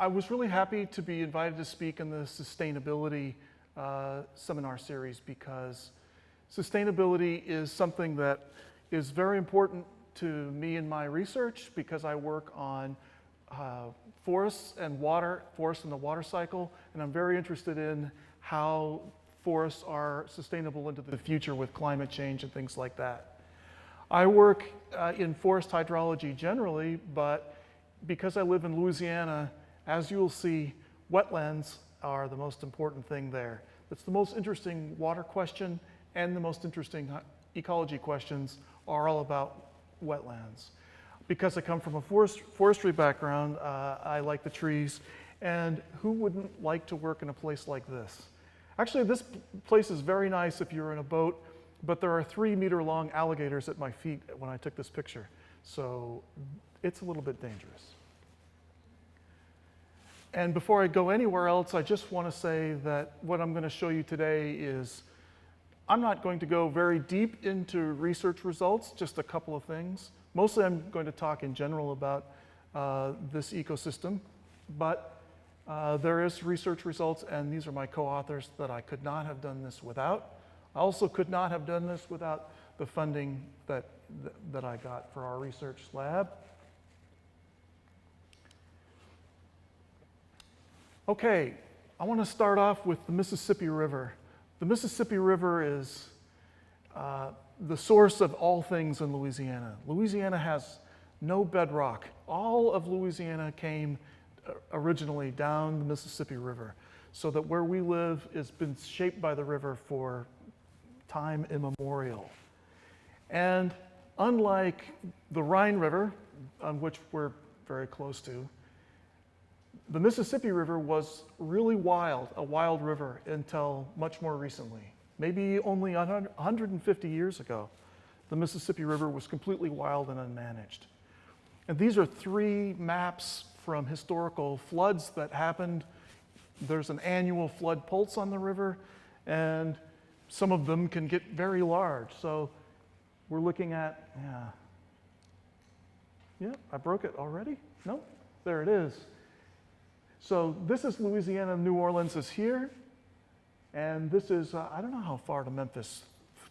I was really happy to be invited to speak in the sustainability seminar series because sustainability is something that is very important to me in my research because I work on forests and water, forests and the water cycle, and I'm very interested in how forests are sustainable into the future with climate change and things like that. I work in forest hydrology generally, but because I live in Louisiana, as you'll see, wetlands are the most important thing there. It's the most interesting water question, and the most interesting ecology questions are all about wetlands. Because I come from a forestry background, I like the trees, and who wouldn't like to work in a place like this? Actually, this place is very nice if you're in a boat, but there are 3-meter-long alligators at my feet when I took this picture, so it's a little bit dangerous. And before I go anywhere else, I just want to say that what I'm going to show you today is, I'm not going to go very deep into research results, just a couple of things. Mostly I'm going to talk in general about this ecosystem, but there is research results, and these are my co-authors that I could not have done this without. I also could not have done this without the funding that I got for our research lab. Okay, I want to start off with the Mississippi River. The Mississippi River is the source of all things in Louisiana. Louisiana has no bedrock. All of Louisiana came originally down the Mississippi River, so that where we live has been shaped by the river for time immemorial. And unlike the Rhine River, on which we're very close to, the Mississippi River was really wild, a wild river, until much more recently. Maybe only 150 years ago, the Mississippi River was completely wild and unmanaged. And these are 3 maps from historical floods that happened. There's an annual flood pulse on the river, and some of them can get very large. So we're looking at, yeah, I broke it already? No, there it is. So this is Louisiana. New Orleans is here. And this is, I don't know how far to Memphis,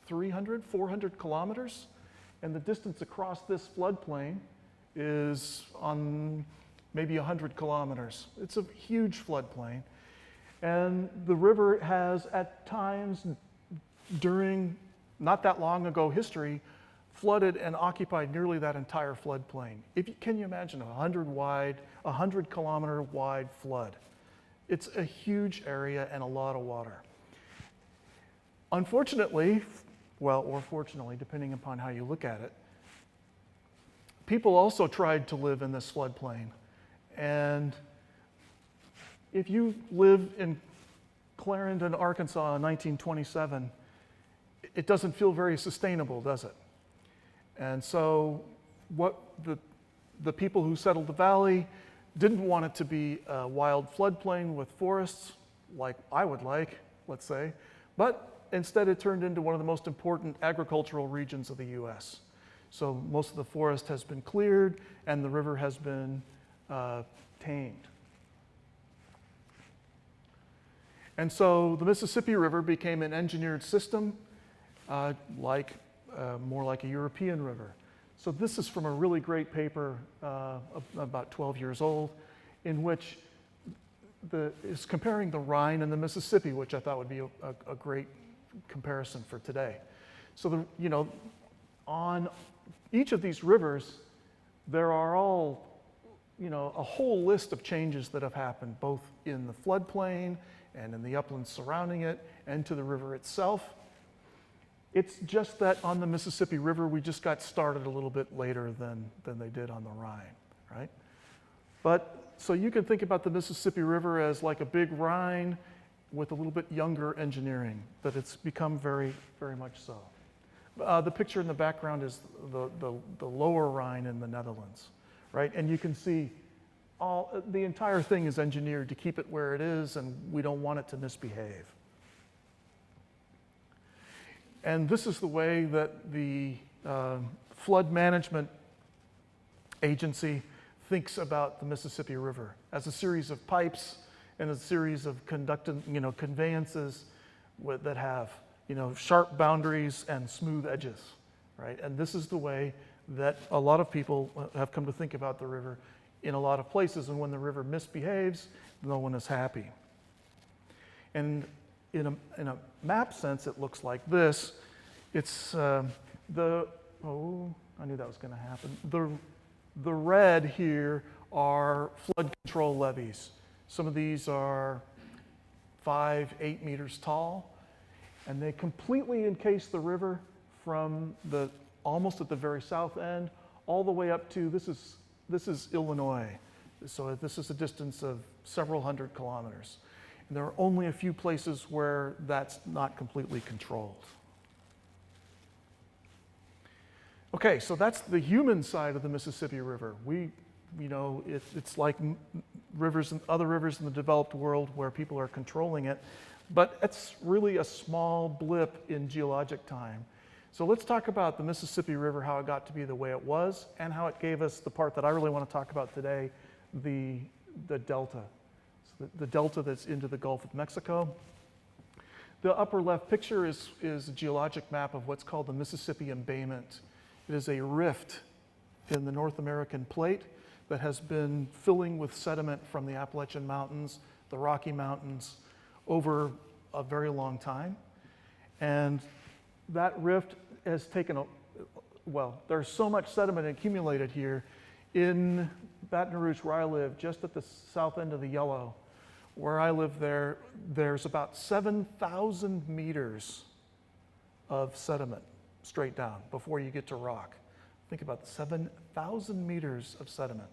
300, 400 kilometers. And the distance across this floodplain is on maybe 100 kilometers. It's a huge floodplain. And the river has at times during not that long ago history flooded and occupied nearly that entire floodplain. Can you imagine a 100 kilometer wide flood? It's a huge area and a lot of water. Unfortunately, well, or fortunately, depending upon how you look at it, people also tried to live in this floodplain. And if you live in Clarendon, Arkansas in 1927, it doesn't feel very sustainable, does it? And so what the people who settled the valley didn't want it to be a wild floodplain with forests, like I would like, let's say, but instead it turned into one of the most important agricultural regions of the US. So most of the forest has been cleared and the river has been tamed. And so the Mississippi River became an engineered system, more like a European river. So this is from a really great paper about 12 years old, in which is comparing the Rhine and the Mississippi, which I thought would be a great comparison for today. So on each of these rivers, there are all, a whole list of changes that have happened, both in the floodplain and in the uplands surrounding it, and to the river itself. It's just that on the Mississippi River, we just got started a little bit later than they did on the Rhine, right? But, so you can think about the Mississippi River as like a big Rhine with a little bit younger engineering, but it's become very, very much so. The picture in the background is the lower Rhine in the Netherlands, right? And you can see the entire thing is engineered to keep it where it is, and we don't want it to misbehave. And this is the way that the Flood Management Agency thinks about the Mississippi River. as a series of pipes and a series of conveyances that have, sharp boundaries and smooth edges, right? And this is the way that a lot of people have come to think about the river in a lot of places. And when the river misbehaves, no one is happy. And in a map sense, it looks like this. It's I knew that was going to happen. The red here are flood control levees. Some of these are 5, 8 meters tall, and they completely encase the river from almost at the very south end all the way up to, this is Illinois. So this is a distance of several hundred kilometers. And there are only a few places where that's not completely controlled. Okay, so that's the human side of the Mississippi River. It's like rivers and other rivers in the developed world where people are controlling it, but it's really a small blip in geologic time. So let's talk about the Mississippi River, how it got to be the way it was, and how it gave us the part that I really want to talk about today, the delta. So the delta that's into the Gulf of Mexico. The upper left picture is a geologic map of what's called the Mississippi Embayment. It is a rift in the North American plate that has been filling with sediment from the Appalachian Mountains, the Rocky Mountains, over a very long time. And that rift has taken there's so much sediment accumulated here in Baton Rouge, where I live, just at the south end of the Yellow. Where I live there's about 7,000 meters of sediment straight down before you get to rock. Think about 7,000 meters of sediment.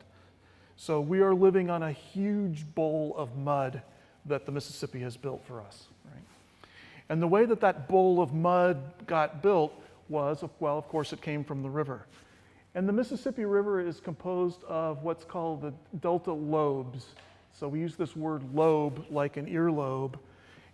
So we are living on a huge bowl of mud that the Mississippi has built for us, right? And the way that bowl of mud got built was, of course, it came from the river. And the Mississippi River is composed of what's called the delta lobes. So we use this word lobe like an earlobe.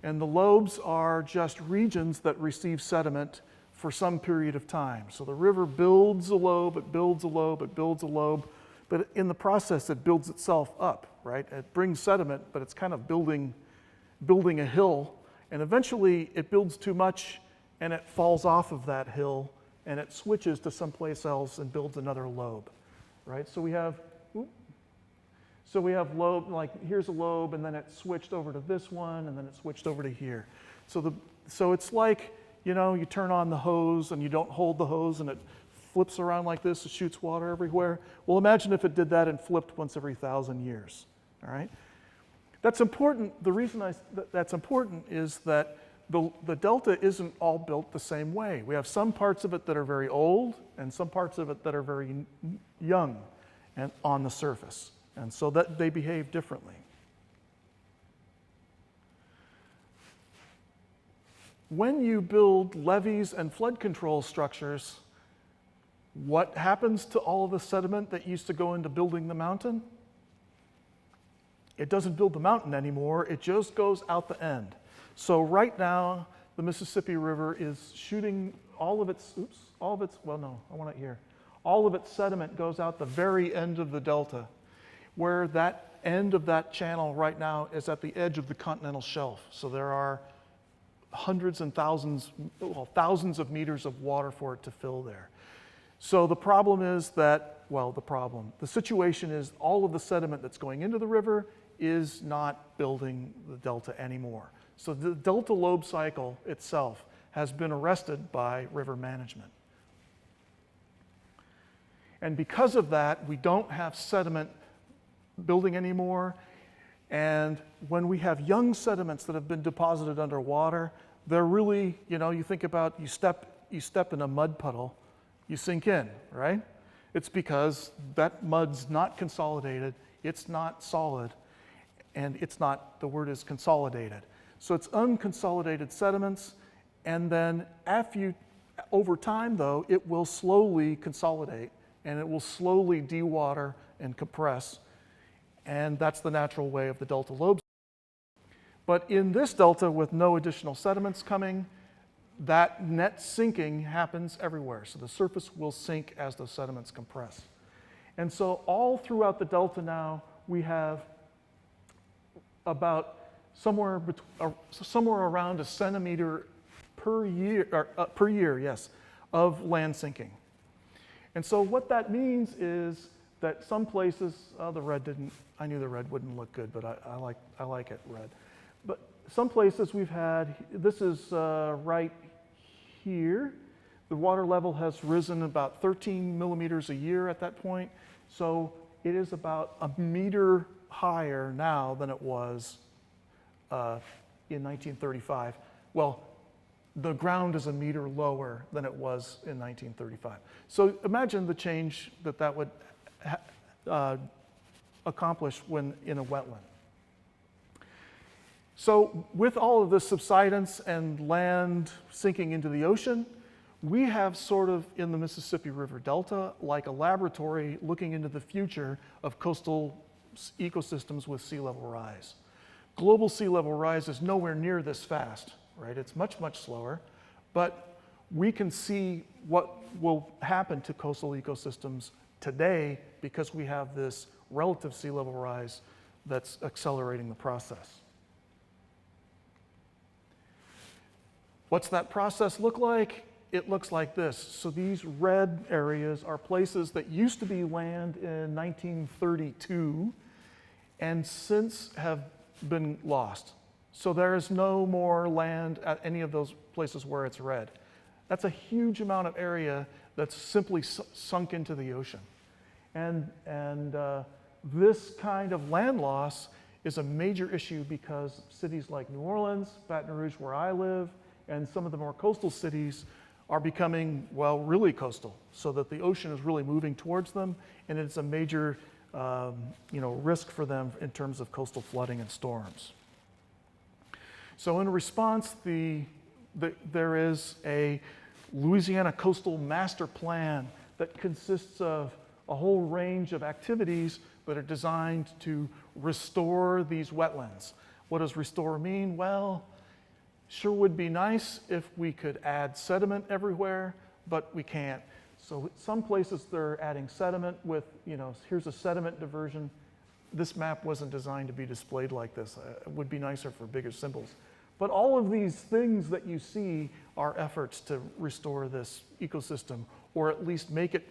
And the lobes are just regions that receive sediment for some period of time. So the river builds a lobe, it builds a lobe, it builds a lobe, but in the process it builds itself up, right? It brings sediment, but it's kind of building a hill, and eventually it builds too much and it falls off of that hill and it switches to someplace else and builds another lobe, right? So we have lobe, like here's a lobe, and then it switched over to this one, and then it switched over to here. So it's like, you turn on the hose and you don't hold the hose and it flips around like this, it shoots water everywhere. Well, imagine if it did that and flipped once every 1,000 years, all right? That's important. The reason that's important is that the delta isn't all built the same way. We have some parts of it that are very old and some parts of it that are very young and on the surface. And so that they behave differently. When you build levees and flood control structures, what happens to all of the sediment that used to go into building the mountain? It doesn't build the mountain anymore, it just goes out the end. So right now, the Mississippi River is shooting all of its sediment goes out the very end of the delta, where that end of that channel right now is at the edge of the continental shelf. So there are hundreds and thousands of meters of water for it to fill there. So the problem is that, the situation is all of the sediment that's going into the river is not building the delta anymore. So the delta lobe cycle itself has been arrested by river management. And because of that, we don't have sediment building anymore. And when we have young sediments that have been deposited underwater, they're really, you think about, you step in a mud puddle, you sink in, right? It's because that mud's not consolidated, it's not solid, and the word is consolidated. So it's unconsolidated sediments, and then over time though, it will slowly consolidate, and it will slowly dewater and compress. And that's the natural way of the delta lobes. But in this delta, with no additional sediments coming, that net sinking happens everywhere. So the surface will sink as those sediments compress. And so all throughout the delta now, we have about somewhere around a centimeter per year, yes, of land sinking. And so what that means is that some places, the red didn't, I knew the red wouldn't look good, but I like it red. But some places we've had, this is right here, the water level has risen about 13 millimeters a year at that point. So it is about a meter higher now than it was in 1935. Well, the ground is a meter lower than it was in 1935. So imagine the change that would accomplish when in a wetland. So with all of this subsidence and land sinking into the ocean, we have sort of in the Mississippi River Delta like a laboratory looking into the future of coastal ecosystems with sea level rise. Global sea level rise is nowhere near this fast, right? It's much, much slower, but we can see what will happen to coastal ecosystems today because we have this relative sea level rise that's accelerating the process. What's that process look like? It looks like this. So these red areas are places that used to be land in 1932 and since have been lost. So there is no more land at any of those places where it's red. That's a huge amount of area that's simply sunk into the ocean. And this kind of land loss is a major issue because cities like New Orleans, Baton Rouge where I live, and some of the more coastal cities are becoming, well, really coastal, so that the ocean is really moving towards them, and it's a major risk for them in terms of coastal flooding and storms. So in response, there is a Louisiana Coastal Master Plan that consists of a whole range of activities that are designed to restore these wetlands. What does restore mean? Well, sure would be nice if we could add sediment everywhere, but we can't. So some places they're adding sediment with, here's a sediment diversion. This map wasn't designed to be displayed like this. It would be nicer for bigger symbols. But all of these things that you see are efforts to restore this ecosystem, or at least make it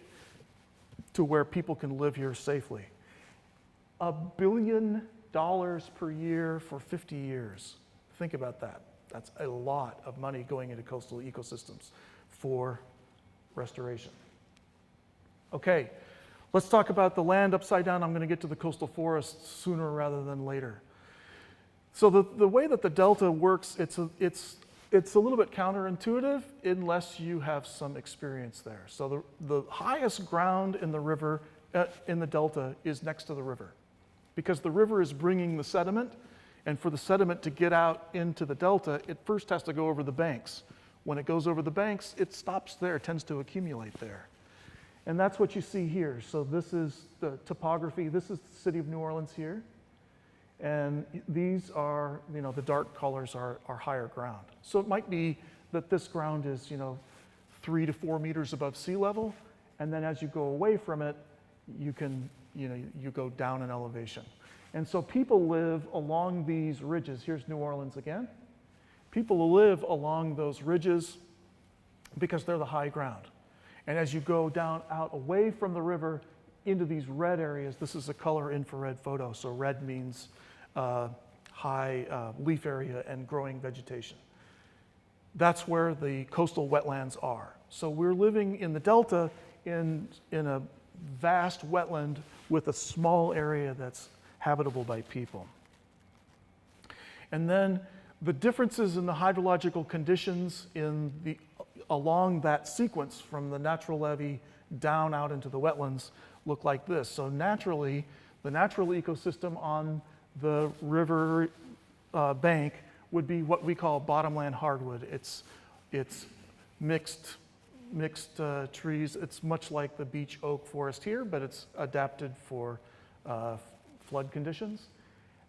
to where people can live here safely. $1 billion per year for 50 years. Think about that. That's a lot of money going into coastal ecosystems for restoration. Okay, let's talk about the land upside down. I'm going to get to the coastal forests sooner rather than later. So the way that the delta works, it's a little bit counterintuitive unless you have some experience there. So the highest ground in the river, in the delta, is next to the river, because the river is bringing the sediment. And for the sediment to get out into the delta, it first has to go over the banks. When it goes over the banks, it stops there, it tends to accumulate there. And that's what you see here. So this is the topography. This is the city of New Orleans here. And these are, the dark colors are higher ground. So it might be that this ground is, 3 to 4 meters above sea level. And then as you go away from it, you can, you go down in elevation. And so people live along these ridges. Here's New Orleans again. People live along those ridges because they're the high ground. And as you go down out away from the river into these red areas, this is a color infrared photo. So red means high leaf area and growing vegetation. That's where the coastal wetlands are. So we're living in the delta in a vast wetland with a small area that's habitable by people. And then the differences in the hydrological conditions along that sequence from the natural levee down out into the wetlands look like this. So naturally, the natural ecosystem on the river bank would be what we call bottomland hardwood. It's mixed trees. It's much like the beech oak forest here, but it's adapted for flood conditions.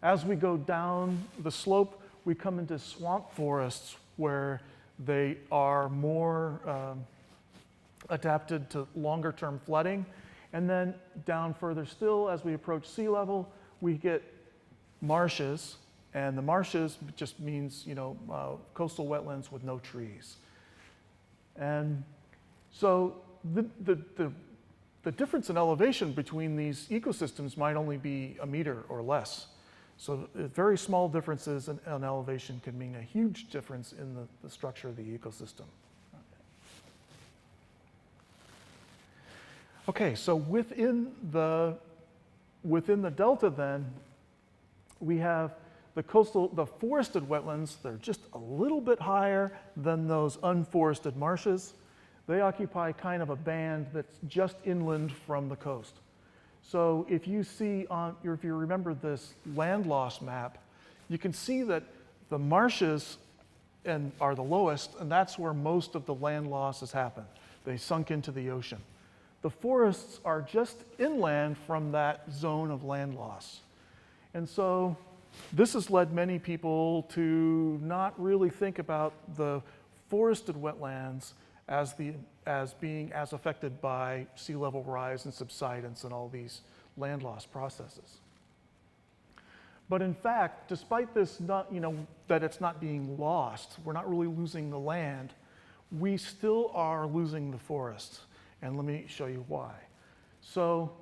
As we go down the slope, we come into swamp forests where they are more adapted to longer term flooding. And then down further still, as we approach sea level, we get marshes. And the marshes just means, coastal wetlands with no trees. And so the difference in elevation between these ecosystems might only be a meter or less. So very small differences in elevation can mean a huge difference in the structure of the ecosystem. Okay, so within the delta then, we have the forested wetlands. They're just a little bit higher than those unforested marshes. They occupy kind of a band that's just inland from the coast. So if you remember this land loss map, you can see that the marshes are the lowest, and that's where most of the land loss has happened. They sunk into the ocean. The forests are just inland from that zone of land loss. And so this has led many people to not really think about the forested wetlands as being as affected by sea level rise and subsidence and all these land loss processes. But in fact, despite this that it's not being lost, we're not really losing the land, we still are losing the forests. And let me show you why. So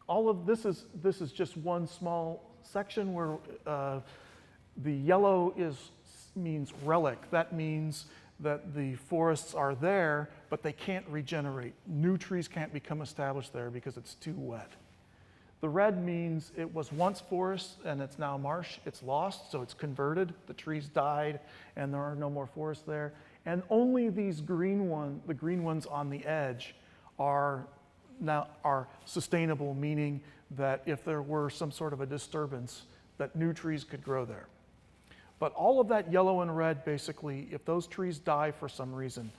all of this is just one small section where the yellow means relic. That means that the forests are there, but they can't regenerate. New trees can't become established there because it's too wet. The red means it was once forest and it's now marsh. It's lost, so it's converted. The trees died and there are no more forests there. And only these the green ones on the edge are sustainable, meaning that if there were some sort of a disturbance, that new trees could grow there. But all of that yellow and red, basically, if those trees die for some reason,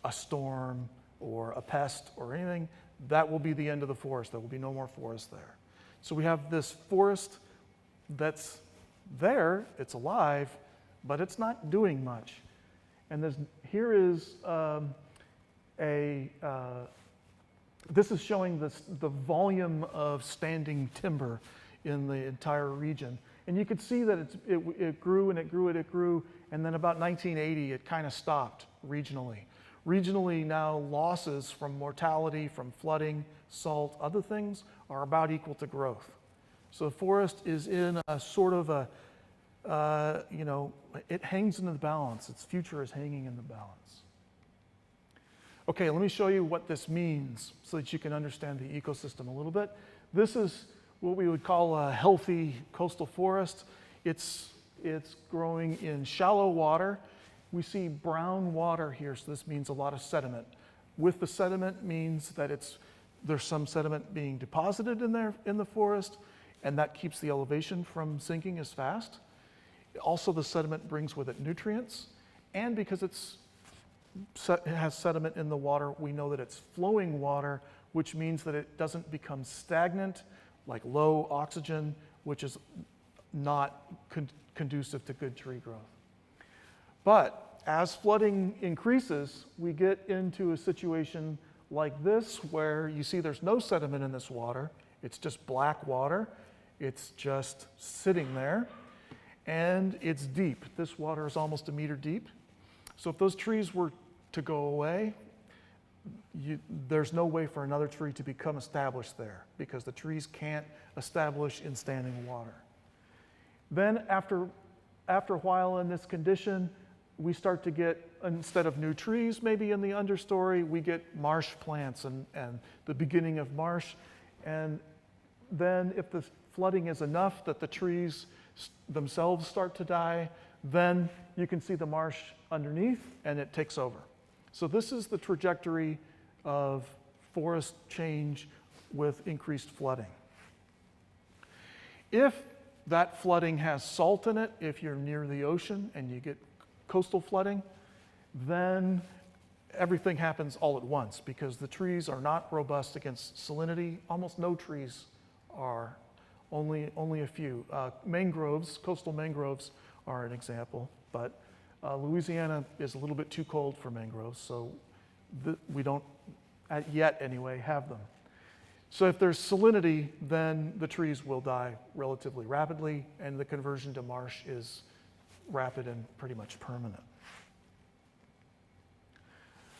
a storm or a pest or anything, that will be the end of the forest. There will be no more forest there. So we have this forest that's there, it's alive, but it's not doing much. And here is this is showing the volume of standing timber in the entire region. And you could see that it grew and it grew and it grew, and then about 1980 it kind of stopped regionally. Regionally now losses from mortality, from flooding, salt, other things are about equal to growth. So the forest is in a sort of it hangs in the balance. Its future is hanging in the balance. Okay, let me show you what this means so that you can understand the ecosystem a little bit. This is what we would call a healthy coastal forest. It's growing in shallow water. We see brown water here, so this means a lot of sediment. With the sediment means that there's some sediment being deposited in the forest, and that keeps the elevation from sinking as fast. Also, the sediment brings with it nutrients, and because it has sediment in the water, we know that it's flowing water, which means that it doesn't become stagnant, like low oxygen, which is not conducive to good tree growth. But as flooding increases, we get into a situation like this, where you see there's no sediment in this water. It's just black water. It's just sitting there, and it's deep. This water is almost a meter deep. So if those trees were to go away, there's no way for another tree to become established there, because the trees can't establish in standing water. Then after a while in this condition, we start to get, instead of new trees maybe in the understory, we get marsh plants and the beginning of marsh. And then if the flooding is enough that the trees themselves start to die, then you can see the marsh underneath and it takes over. So this is the trajectory of forest change with increased flooding. If that flooding has salt in it, if you're near the ocean and you get coastal flooding, then everything happens all at once, because the trees are not robust against salinity. Almost no trees are, only a few. Mangroves, coastal mangroves are an example, but Louisiana is a little bit too cold for mangroves, so we don't, yet anyway, have them. So if there's salinity, then the trees will die relatively rapidly, and the conversion to marsh is rapid and pretty much permanent.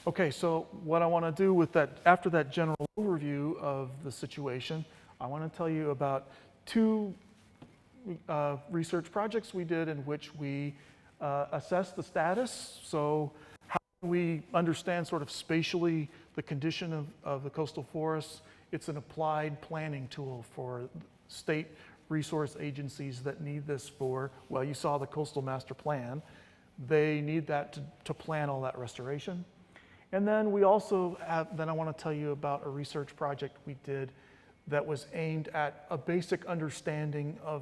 Okay, so what I want to do with that, after that general overview of the situation, I want to tell you about two research projects we did in which we assessed the status. So how do we understand sort of spatially the condition of the coastal forests? It's an applied planning tool for state resource agencies that need this for, well, you saw the coastal master plan. They need that to plan all that restoration. And then we also have, then I want to tell you about a research project we did that was aimed at a basic understanding of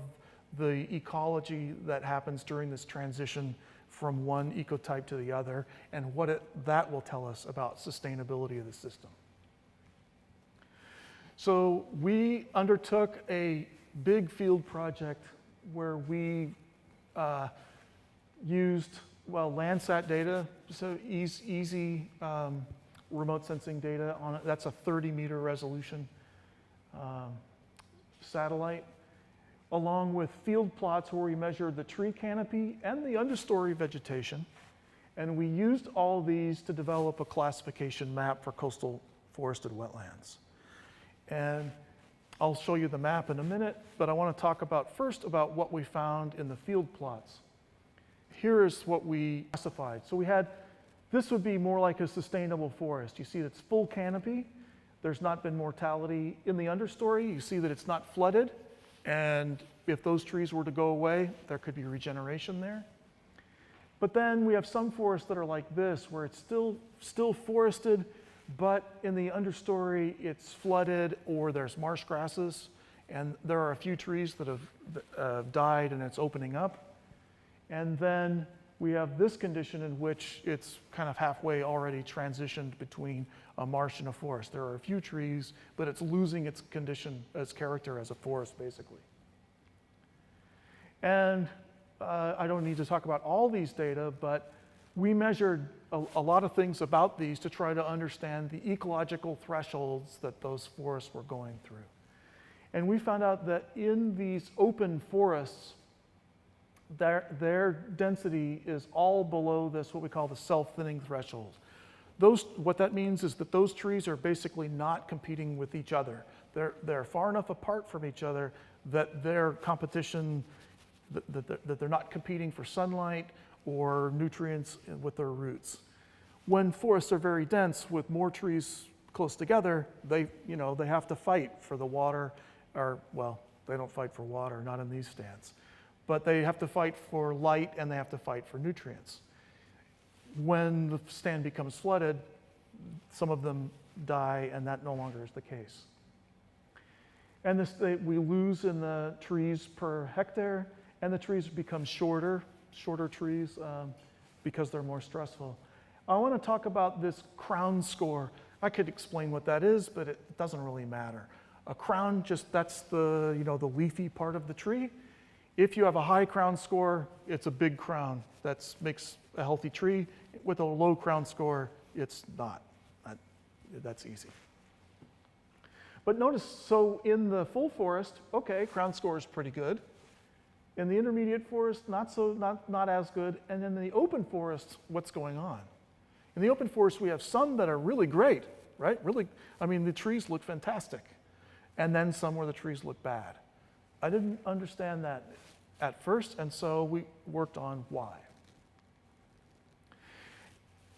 the ecology that happens during this transition from one ecotype to the other, and what that will tell us about sustainability of the system. So we undertook a big field project where we used, well, Landsat data, so easy remote sensing data on it. That's a 30-meter resolution satellite, along with field plots where we measured the tree canopy and the understory vegetation. And we used all these to develop a classification map for coastal forested wetlands. And I'll show you the map in a minute, but I want to talk about first about what we found in the field plots. Here is what we classified. So we had, this would be more like a sustainable forest. You see it's full canopy. There's not been mortality in the understory. You see that it's not flooded. And if those trees were to go away, there could be regeneration there. But then we have some forests that are like this, where it's still forested, but in the understory it's flooded or there's marsh grasses, and there are a few trees that have died and it's opening up. And then we have this condition in which it's kind of halfway already transitioned between a marsh and a forest. There are a few trees, but it's losing its condition, its character as a forest, basically. And I don't need to talk about all these data, but we measured a lot of things about these to try to understand the ecological thresholds that those forests were going through. And we found out that in these open forests, their density is all below this, what we call the self-thinning threshold. What that means is that those trees are basically not competing with each other. They're far enough apart from each other that their competition, that they're not competing for sunlight or nutrients with their roots. When forests are very dense with more trees close together, they have to fight for the water, or, well, they don't fight for water, not in these stands. But they have to fight for light and they have to fight for nutrients. When the stand becomes flooded, some of them die, and that no longer is the case. And we lose in the trees per hectare, and the trees become shorter trees because they're more stressful. I want to talk about this crown score. I could explain what that is, but it doesn't really matter. A crown, that's the leafy part of the tree. If you have a high crown score, it's a big crown. That makes a healthy tree. With a low crown score, it's not. That's easy. But notice, so in the full forest, okay, crown score is pretty good. In the intermediate forest, not as good. And in the open forest, what's going on? In the open forest, we have some that are really great, right? Really, the trees look fantastic. And then some where the trees look bad. I didn't understand that at first, and so we worked on why.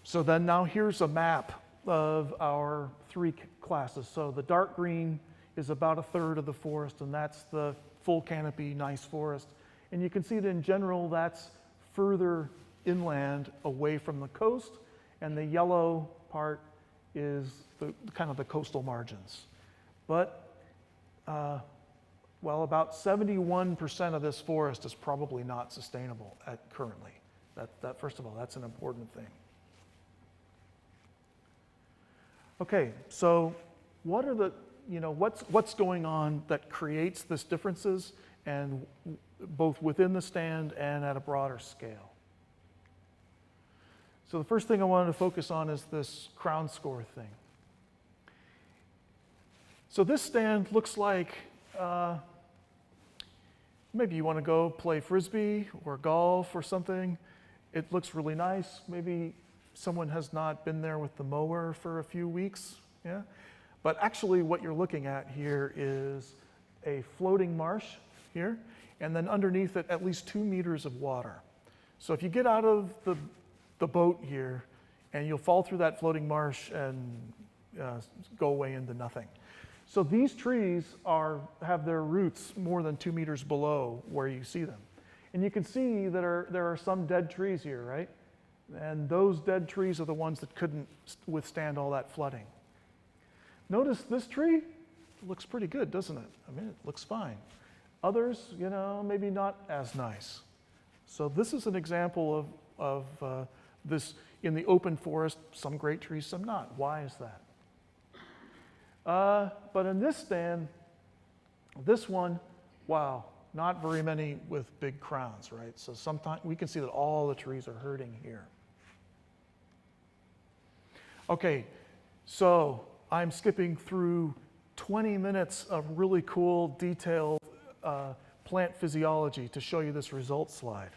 So then now here's a map of our three classes. So the dark green is about a third of the forest, and that's the full canopy, nice forest. And you can see that in general, that's further inland away from the coast, and the yellow part is kind of the coastal margins. But about 71% of this forest is probably not sustainable currently. That first of all, that's an important thing. Okay, so what are what's going on that creates this differences, and both within the stand and at a broader scale? So the first thing I wanted to focus on is this crown score thing. So this stand looks like maybe you want to go play frisbee or golf or something. It looks really nice. Maybe someone has not been there with the mower for a few weeks, yeah? But actually what you're looking at here is a floating marsh here, and then underneath it at least 2 meters of water. So if you get out of the boat here, and you'll fall through that floating marsh and go away into nothing. So these trees have their roots more than 2 meters below where you see them. And you can see that there are some dead trees here, right? And those dead trees are the ones that couldn't withstand all that flooding. Notice this tree looks pretty good, doesn't it? I mean, it looks fine. Others, you know, maybe not as nice. So this is an example of this in the open forest, some great trees, some not. Why is that? But in this stand, this one, wow, not very many with big crowns, right? So sometimes we can see that all the trees are hurting here. Okay, so I'm skipping through 20 minutes of really cool, detailed plant physiology to show you this results slide.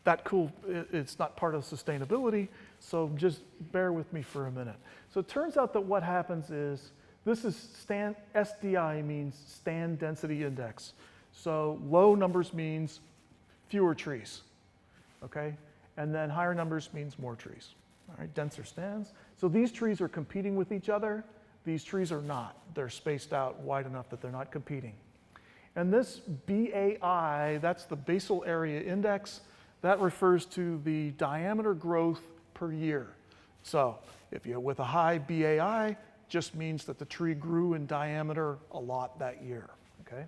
It's not part of sustainability, so just bear with me for a minute. So it turns out that what happens is, this is SDI means stand density index. So low numbers means fewer trees, okay? And then higher numbers means more trees, all right, denser stands. So these trees are competing with each other. These trees are not. They're spaced out wide enough that they're not competing. And this BAI, that's the basal area index, that refers to the diameter growth per year. So if you're with a high BAI, just means that the tree grew in diameter a lot that year, okay?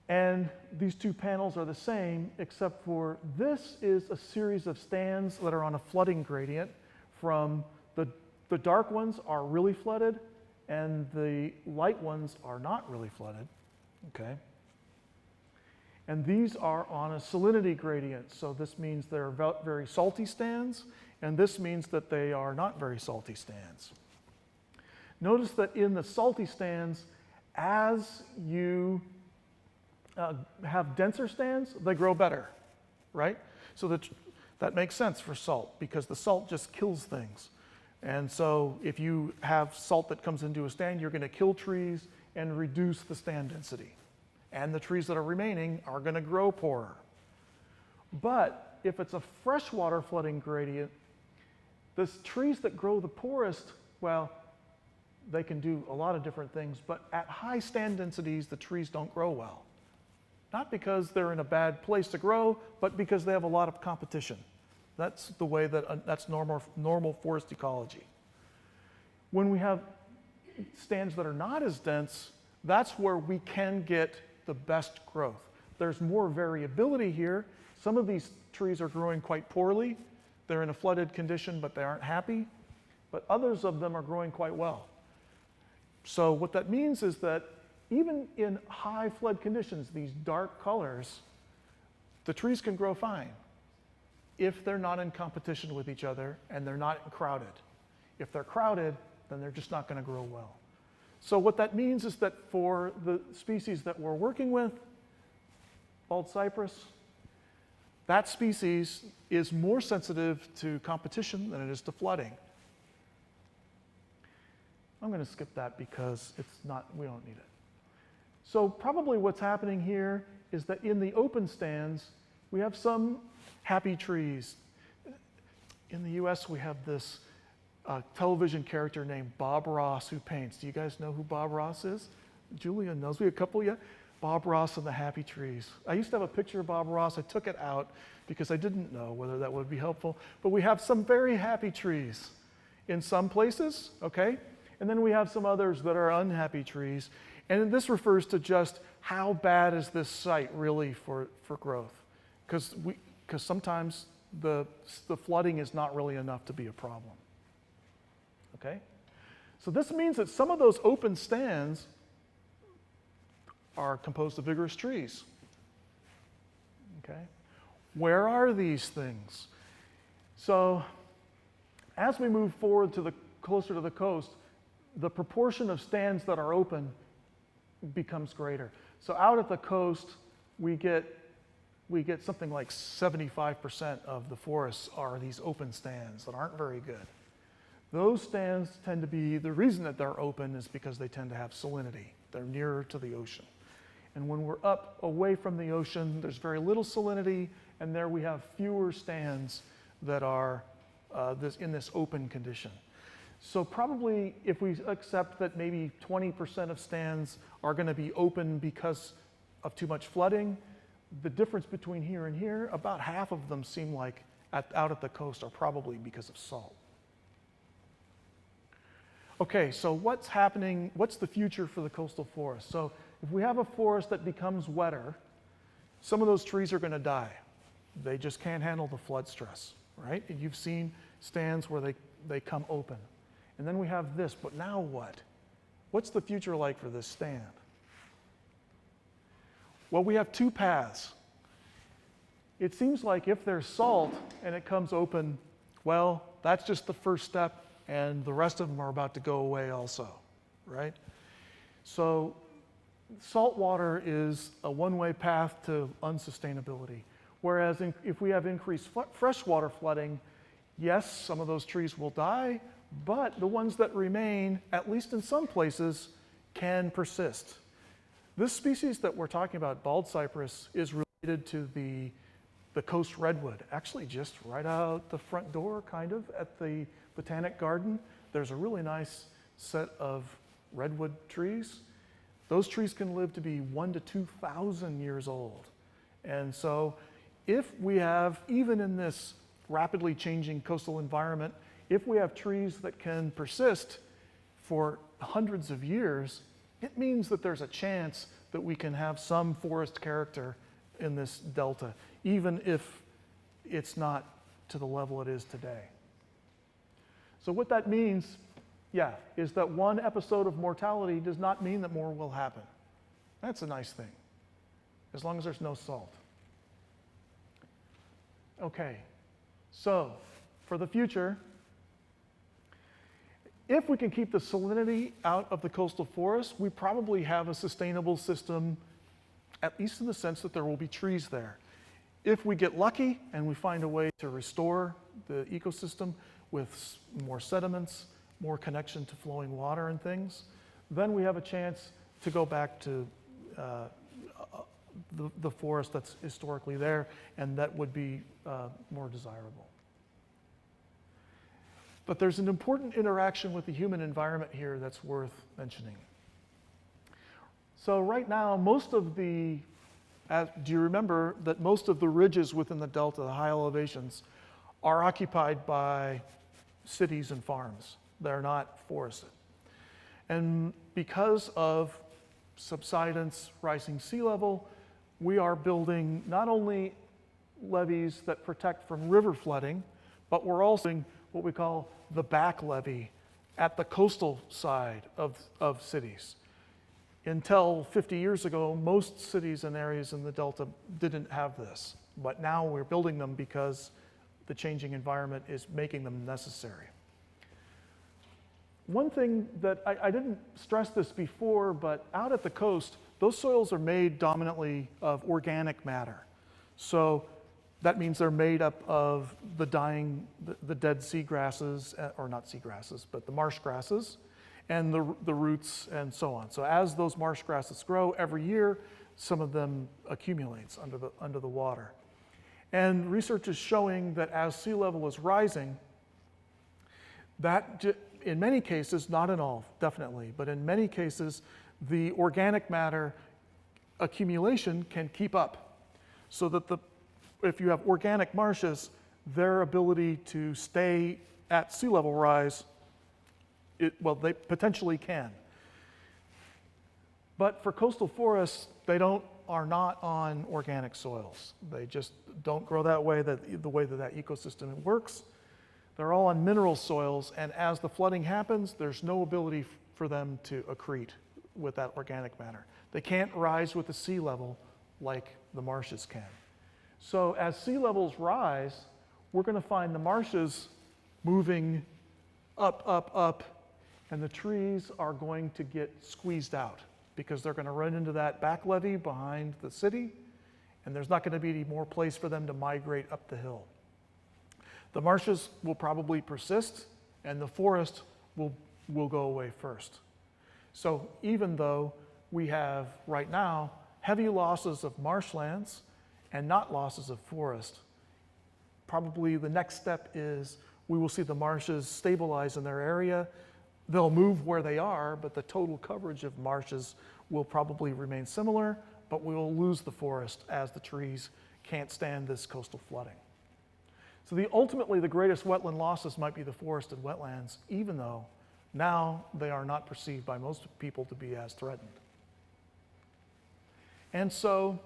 And these two panels are the same, except for this is a series of stands that are on a flooding gradient from the dark ones are really flooded and the light ones are not really flooded, okay? And these are on a salinity gradient. So this means they're very salty stands, and this means that they are not very salty stands. Notice that in the salty stands, as you have denser stands, they grow better, right? So that makes sense for salt, because the salt just kills things. And so if you have salt that comes into a stand, you're going to kill trees and reduce the stand density. And the trees that are remaining are going to grow poorer. But if it's a freshwater flooding gradient, the trees that grow the poorest, well, they can do a lot of different things, but at high stand densities, the trees don't grow well. Not because they're in a bad place to grow, but because they have a lot of competition. That's the way that's normal forest ecology. When we have stands that are not as dense, that's where we can get the best growth. There's more variability here. Some of these trees are growing quite poorly. They're in a flooded condition, but they aren't happy. But others of them are growing quite well. So what that means is that even in high flood conditions, these dark colors, the trees can grow fine if they're not in competition with each other and they're not crowded. If they're crowded, then they're just not going to grow well. So what that means is that for the species that we're working with, bald cypress, that species is more sensitive to competition than it is to flooding. I'm going to skip that because we don't need it. So probably what's happening here is that in the open stands, we have some happy trees. In the US, we have this television character named Bob Ross who paints. Do you guys know who Bob Ross is? Julia knows. We have a couple yet? Bob Ross and the happy trees. I used to have a picture of Bob Ross. I took it out because I didn't know whether that would be helpful. But we have some very happy trees in some places, okay? And then we have some others that are unhappy trees. And this refers to just how bad is this site really for growth? Because sometimes the flooding is not really enough to be a problem. Okay? So this means that some of those open stands are composed of vigorous trees. Okay? Where are these things? So as we move forward to closer to the coast, the proportion of stands that are open becomes greater. So out at the coast, we get something like 75% of the forests are these open stands that aren't very good. Those stands tend to be, the reason that they're open is because they tend to have salinity. They're nearer to the ocean. And when we're up away from the ocean, there's very little salinity, and there we have fewer stands that are in this open condition. So probably if we accept that maybe 20% of stands are going to be open because of too much flooding, the difference between here and here, about half of them seem like out at the coast are probably because of salt. Okay, so what's happening, what's the future for the coastal forest? So if we have a forest that becomes wetter, some of those trees are going to die. They just can't handle the flood stress, right? And you've seen stands where they come open. And then we have this, but now what? What's the future like for this stand? Well, we have two paths. It seems like if there's salt and it comes open, well, that's just the first step, and the rest of them are about to go away also, right? So salt water is a one-way path to unsustainability. Whereas if we have increased freshwater flooding, yes, some of those trees will die, but the ones that remain, at least in some places, can persist. This species that we're talking about, bald cypress, is related to the coast redwood. Actually, just right out the front door, kind of, at the Botanic Garden, there's a really nice set of redwood trees. Those trees can live to be 1,000 to 2,000 years old. And so if we have, even in this rapidly changing coastal environment, if we have trees that can persist for hundreds of years, it means that there's a chance that we can have some forest character in this delta, even if it's not to the level it is today. So what that means, is that one episode of mortality does not mean that more will happen. That's a nice thing, as long as there's no salt. Okay, so for the future, if we can keep the salinity out of the coastal forest, we probably have a sustainable system, at least in the sense that there will be trees there. If we get lucky and we find a way to restore the ecosystem with more sediments, more connection to flowing water and things, then we have a chance to go back to the forest that's historically there, and that would be more desirable. But there's an important interaction with the human environment here that's worth mentioning. So right now, do you remember that most of the ridges within the delta, the high elevations, are occupied by cities and farms? They're not forested. And because of subsidence, rising sea level, we are building not only levees that protect from river flooding, but we're also doing what we call the back levee at the coastal side of cities. Until 50 years ago, most cities and areas in the Delta didn't have this, but now we're building them because the changing environment is making them necessary. One thing that I didn't stress this before, but out at the coast, those soils are made dominantly of organic matter. So that means they're made up of the dead seagrasses, or not seagrasses, but the marsh grasses, and the roots and so on. So as those marsh grasses grow every year, some of them accumulates under the water. And research is showing that as sea level is rising, that in many cases, not in all, definitely, but in many cases, the organic matter accumulation can keep up. So that if you have organic marshes, their ability to stay at sea level rise, they potentially can. But for coastal forests, they are not on organic soils. They just don't grow that way, the way that ecosystem works. They're all on mineral soils, and as the flooding happens, there's no ability for them to accrete with that organic matter. They can't rise with the sea level like the marshes can. So as sea levels rise, we're going to find the marshes moving up, up, up, and the trees are going to get squeezed out because they're going to run into that back levee behind the city, and there's not going to be any more place for them to migrate up the hill. The marshes will probably persist, and the forest will go away first. So even though we have, right now, heavy losses of marshlands and not losses of forest, probably the next step is we will see the marshes stabilize in their area. They'll move where they are, but the total coverage of marshes will probably remain similar, but we will lose the forest as the trees can't stand this coastal flooding. So ultimately, the greatest wetland losses might be the forested wetlands, even though now they are not perceived by most people to be as threatened. And so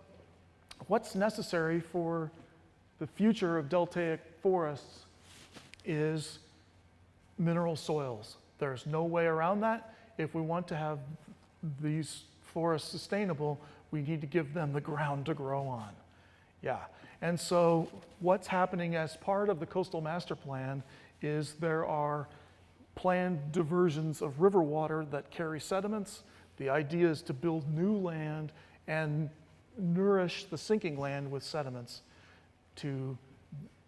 what's necessary for the future of deltaic forests is mineral soils. There's no way around that. If we want to have these forests sustainable, we need to give them the ground to grow on. Yeah. And so what's happening as part of the Coastal Master Plan is there are planned diversions of river water that carry sediments. The idea is to build new land and nourish the sinking land with sediments to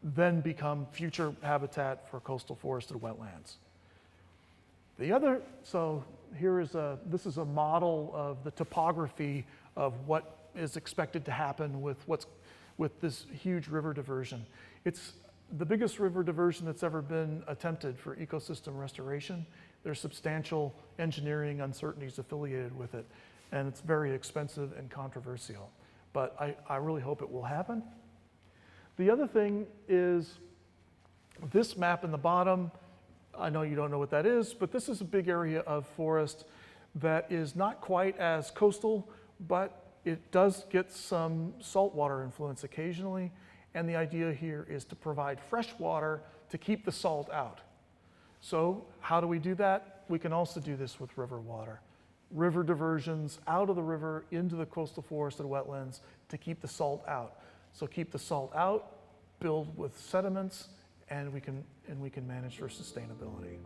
then become future habitat for coastal forested wetlands. So this is a model of the topography of what is expected to happen with this huge river diversion. It's the biggest river diversion that's ever been attempted for ecosystem restoration. There's substantial engineering uncertainties affiliated with it, and it's very expensive and controversial. But I really hope it will happen. The other thing is this map in the bottom. I know you don't know what that is, but this is a big area of forest that is not quite as coastal, but it does get some saltwater influence occasionally. And the idea here is to provide fresh water to keep the salt out. So how do we do that? We can also do this with river water. River diversions out of the river into the coastal forested wetlands to keep the salt out. So keep the salt out, build with sediments, and we can manage for sustainability.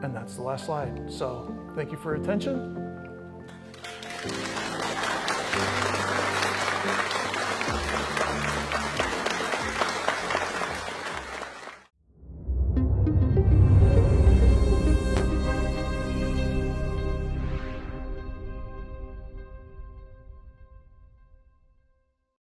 And that's the last slide. So thank you for your attention.